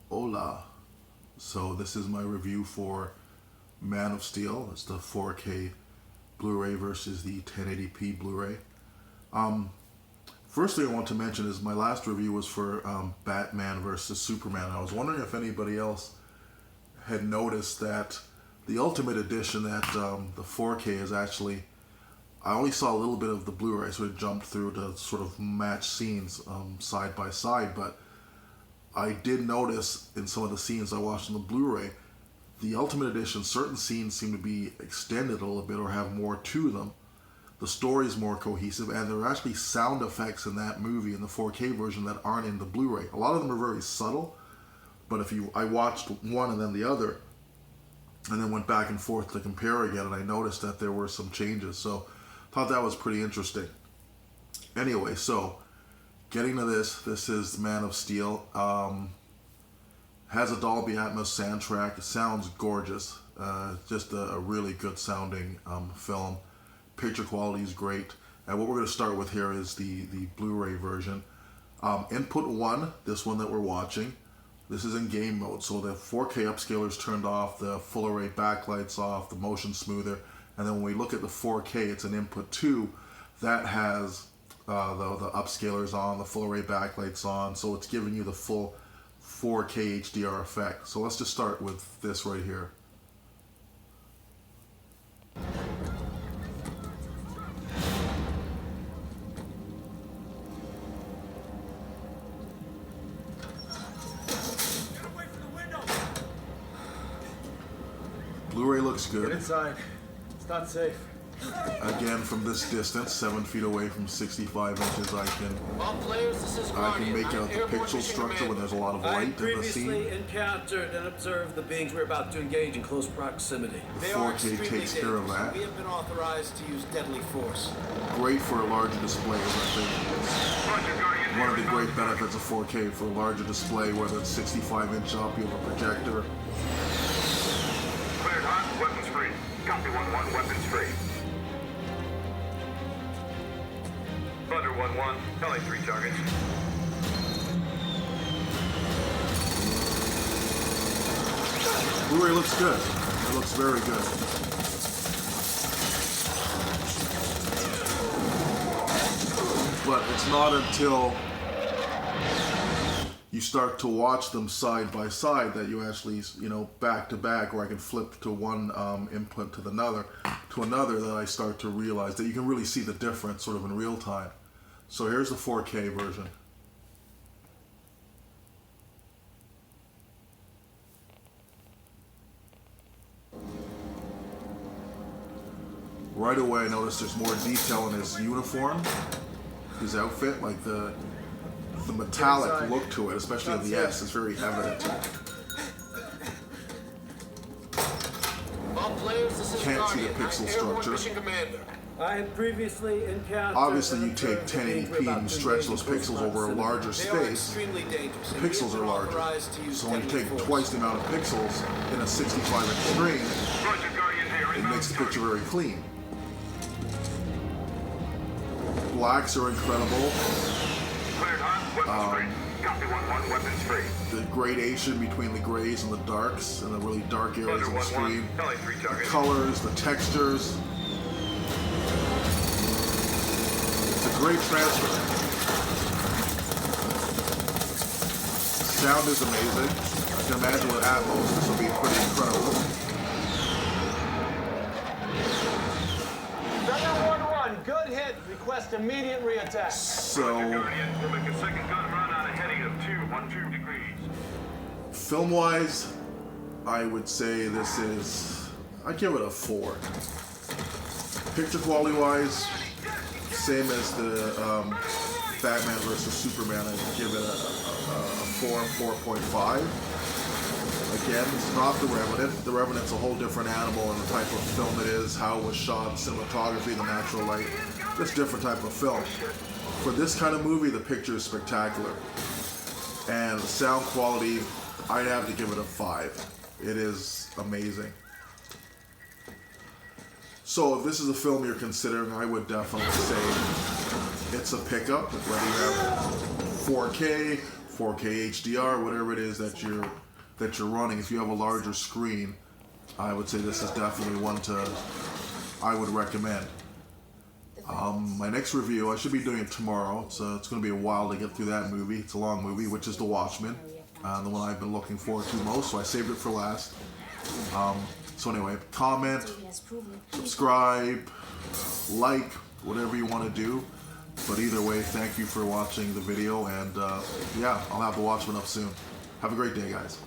Hola. So this is my review for Man of Steel. It's the 4K Blu-ray versus the 1080p Blu-ray. First thing I want to mention is my last review was for Batman versus Superman. I was wondering if anybody else had noticed that the Ultimate Edition, that the 4K is actually, I only saw a little bit of the Blu-ray, so it jumped through to sort of match scenes side by side, but I did notice in some of the scenes I watched on the Blu-ray, the Ultimate Edition, certain scenes seem to be extended a little bit or have more to them. The story is more cohesive, and there are actually sound effects in that movie, in the 4K version, that aren't in the Blu-ray. A lot of them are very subtle, but I watched one and then the other, and then went back and forth to compare again, and I noticed that there were some changes, so I thought that was pretty interesting. Anyway, so getting to this is Man of Steel. Has a Dolby Atmos soundtrack. It sounds gorgeous. Just a really good sounding film. Picture quality is great. And what we're going to start with here is the Blu-ray version. Input 1, this one that we're watching, this is in game mode. So the 4K upscaler is turned off, the full array backlights off, the motion smoother. And then when we look at the 4K, it's an input 2 that has the upscalers on, the full array backlights on, so it's giving you the full 4K HDR effect. So let's just start with this right here. Blu-ray looks good. Get inside. It's not safe. Again, from this distance, 7 feet away from 65 inches, I can make out the pixel structure when there's a lot of light in the scene. I previously encountered and observed the beings we're about to engage in close proximity. The 4K takes care of that. We have been authorized to use deadly force. Great for a larger display, as I think. One of the great benefits of 4K for a larger display, whether it's 65-inch up, you have a projector. Cleared hot, weapons free. Copy 1-1, weapons free. Thunder 1-1, LA 3 targets. Blu-ray looks good. It looks very good. But it's not until you start to watch them side by side that you actually, back to back, or I can flip to one input to another, that I start to realize that you can really see the difference sort of in real time. So here's the 4K version. Right away I notice there's more detail in his uniform, his outfit, like the metallic look to it, especially in the S, is very evident. Can't see the pixel structure. I have previously encountered. Obviously, you take 1080p and you stretch those pixels over a larger space. The pixels are larger. So when you take twice the amount of pixels in a 65-inch screen, it makes the picture very clean. Blacks are incredible. The gradation between the grays and the darks, and the really dark areas on the screen. The colors, the textures. It's a great transfer. Sound is amazing. I can imagine with Atmos this will be pretty incredible. Thunder 1-1, good hit. Request immediate reattack. So, We'll make a second gun run on a heading of 212 degrees. film-wise, I would say this is, I'd give it a 4. Picture quality-wise, same as the Batman versus Superman, I'd give it a 4.5. Again, it's not The Revenant. The Revenant's a whole different animal in the type of film it is, how it was shot, cinematography, the natural light. Just different type of film. For this kind of movie, the picture is spectacular. And the sound quality, I'd have to give it a 5. It is amazing. So if this is a film you're considering, I would definitely say it's a pickup, whether you have 4K, 4K HDR, whatever it is that you're running. If you have a larger screen, I would say this is definitely one I would recommend. My next review, I should be doing it tomorrow. It's going to be a while to get through that movie. It's a long movie, which is The Watchmen, the one I've been looking forward to most, so I saved it for last. So anyway, comment, subscribe, like, whatever you want to do. But either way, thank you for watching the video, and yeah, I'll have The Watchmen up soon. Have a great day, guys.